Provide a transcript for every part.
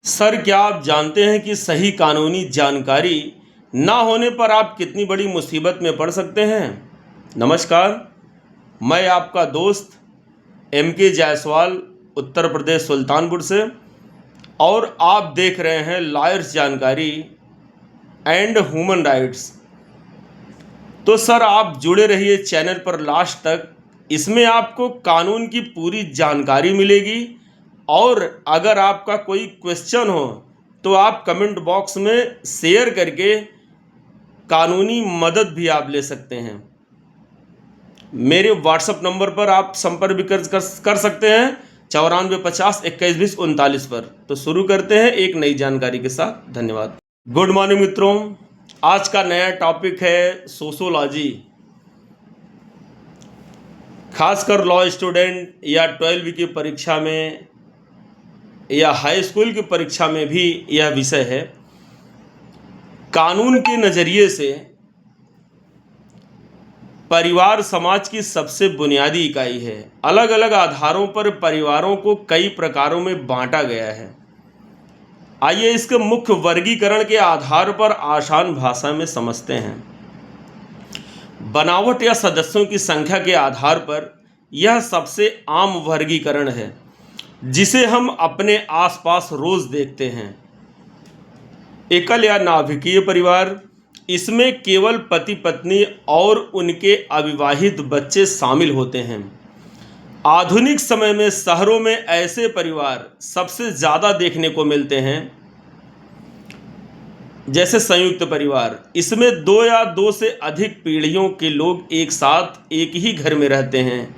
Sir, क्या आप जानते हैं कि सही कानूनी जानकारी ना होने पर आप कितनी बड़ी मुसीबत में पड़ सकते हैं। नमस्कार, मैं आपका दोस्त M.K. जायसवाल, उत्तर प्रदेश सुल्तानपुर से। और आप देख रहे हैं लॉयर्स जानकारी एंड ह्यूमन राइट्स। तो सर, आप जुड़े रहिए चैनल पर लास्ट तक। इसमें आपको कानून की पूरी जानकारी मिलेगी। और अगर आपका कोई क्वेश्चन हो तो आप कमेंट बॉक्स में शेयर करके कानूनी मदद भी आप ले सकते हैं। मेरे व्हाट्सएप नंबर पर आप संपर्क भी कर सकते हैं, 9450212039 पर। तो शुरू करते हैं एक नई जानकारी के साथ। धन्यवाद। गुड मॉर्निंग मित्रों, आज का नया टॉपिक है सोशोलॉजी। खासकर लॉ स्टूडेंट या 12वीं की परीक्षा में या हाई स्कूल की परीक्षा में भी यह विषय है। कानून के नज़रिए से परिवार समाज की सबसे बुनियादी इकाई है। अलग अलग आधारों पर परिवारों को कई प्रकारों में बांटा गया है। आइए इसके मुख्य वर्गीकरण के आधार पर आसान भाषा में समझते हैं। बनावट या सदस्यों की संख्या के आधार पर यह सबसे आम वर्गीकरण है, जिसे हम अपने आसपास रोज देखते हैं। एकल या नाभिकीय परिवार, इसमें केवल पति पत्नी और उनके अविवाहित बच्चे शामिल होते हैं। आधुनिक समय में शहरों में ऐसे परिवार सबसे ज़्यादा देखने को मिलते हैं, जैसे संयुक्त परिवार। इसमें 2 या 2 से अधिक पीढ़ियों के लोग एक साथ एक ही घर में रहते हैं,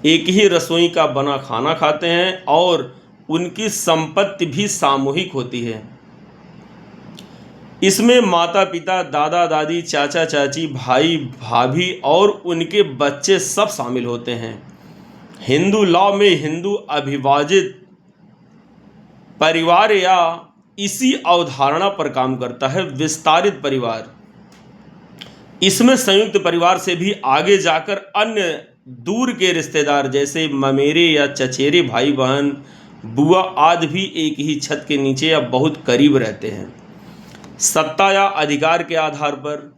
एक ही रसोई का बना खाना खाते हैं और उनकी संपत्ति भी सामूहिक होती है। इसमें माता पिता, दादा दादी, चाचा चाची, भाई भाभी और उनके बच्चे सब शामिल होते हैं। हिंदू लॉ में हिंदू अविभाजित परिवार या इसी अवधारणा पर काम करता है। विस्तारित परिवार, इसमें संयुक्त परिवार से भी आगे जाकर अन्य दूर के रिश्तेदार जैसे ममेरे या चचेरे भाई बहन, बुआ आदि भी एक ही छत के नीचे या बहुत करीब रहते हैं। सत्ता या अधिकार के आधार पर,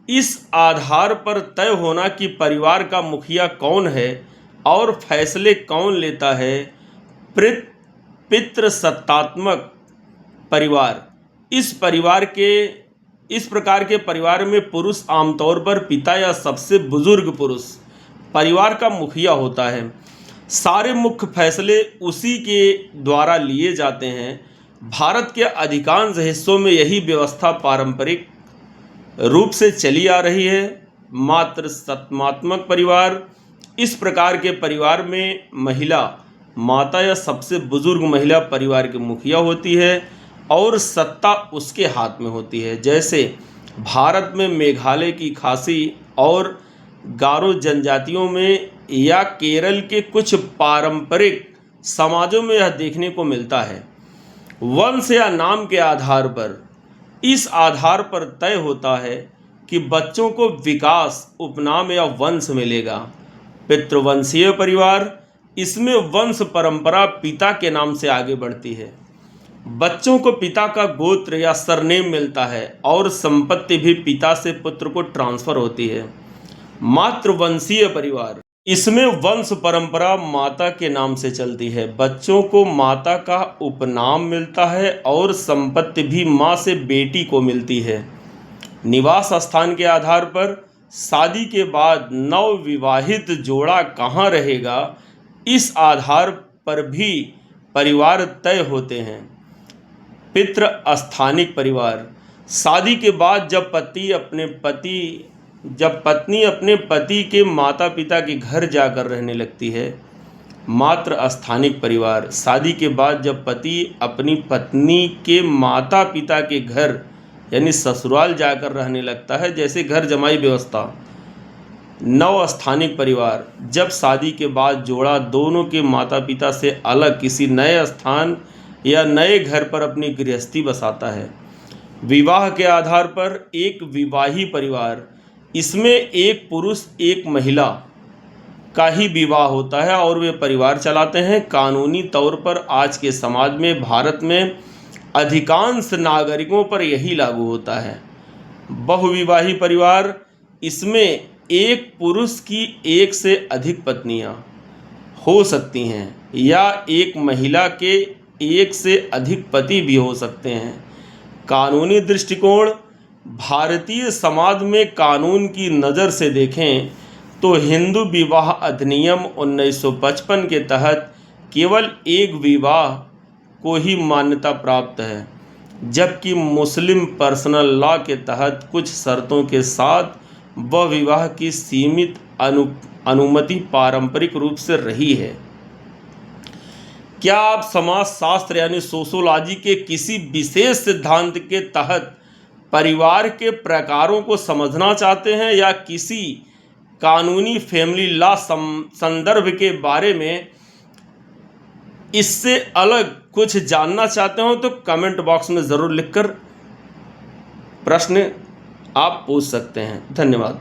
इस आधार पर तय होना कि परिवार का मुखिया कौन है और फैसले कौन लेता है। पितृसत्तात्मक परिवार, इस प्रकार के परिवार में पुरुष आमतौर पर पिता या सबसे बुजुर्ग पुरुष परिवार का मुखिया होता है। सारे मुख्य फैसले उसी के द्वारा लिए जाते हैं। भारत के अधिकांश हिस्सों में यही व्यवस्था पारंपरिक रूप से चली आ रही है। मातृसत्तात्मक परिवार, इस प्रकार के परिवार में महिला, माता या सबसे बुजुर्ग महिला परिवार की मुखिया होती है और सत्ता उसके हाथ में होती है। जैसे भारत में मेघालय की खासी और गारो जनजातियों में या केरल के कुछ पारंपरिक समाजों में यह देखने को मिलता है। वंश या नाम के आधार पर, इस आधार पर तय होता है कि बच्चों को विकास, उपनाम या वंश मिलेगा। पितृवंशीय परिवार, इसमें वंश परंपरा पिता के नाम से आगे बढ़ती है। बच्चों को पिता का गोत्र या सरनेम मिलता है और संपत्ति भी पिता से पुत्र को ट्रांसफर होती है। मातृवंशीय परिवार, इसमें वंश परंपरा माता के नाम से चलती है। बच्चों को माता का उपनाम मिलता है और संपत्ति भी मां से बेटी को मिलती है। निवास स्थान के आधार पर, शादी के बाद नवविवाहित जोड़ा कहाँ रहेगा, इस आधार पर भी परिवार तय होते हैं। पितृस्थानिक परिवार, शादी के बाद जब पत्नी अपने पति के माता पिता के घर जाकर रहने लगती है। मातृस्थानिक परिवार, शादी के बाद जब पति अपनी पत्नी के माता पिता के घर यानी ससुराल जाकर रहने लगता है, जैसे घर जमाई व्यवस्था। नवस्थानिक परिवार, जब शादी के बाद जोड़ा दोनों के माता पिता से अलग किसी नए स्थान या नए घर पर अपनी गृहस्थी बसाता है। विवाह के आधार पर एक विवाही परिवार, इसमें एक पुरुष एक महिला का ही विवाह होता है और वे परिवार चलाते हैं। कानूनी तौर पर आज के समाज में भारत में अधिकांश नागरिकों पर यही लागू होता है। बहुविवाही परिवार, इसमें एक पुरुष की एक से अधिक पत्नियां हो सकती हैं या एक महिला के एक से अधिक पति भी हो सकते हैं। कानूनी दृष्टिकोण, भारतीय समाज में कानून की नज़र से देखें तो हिंदू विवाह अधिनियम 1955 के तहत केवल एक विवाह को ही मान्यता प्राप्त है, जबकि मुस्लिम पर्सनल लॉ के तहत कुछ शर्तों के साथ वह विवाह की सीमित अनुमति पारंपरिक रूप से रही है। क्या आप समाजशास्त्र यानी सोशियोलॉजी के किसी विशेष सिद्धांत के तहत परिवार के प्रकारों को समझना चाहते हैं या किसी कानूनी फैमिली लॉ संदर्भ के बारे में इससे अलग कुछ जानना चाहते हो तो कमेंट बॉक्स में ज़रूर लिखकर प्रश्न आप पूछ सकते हैं। धन्यवाद।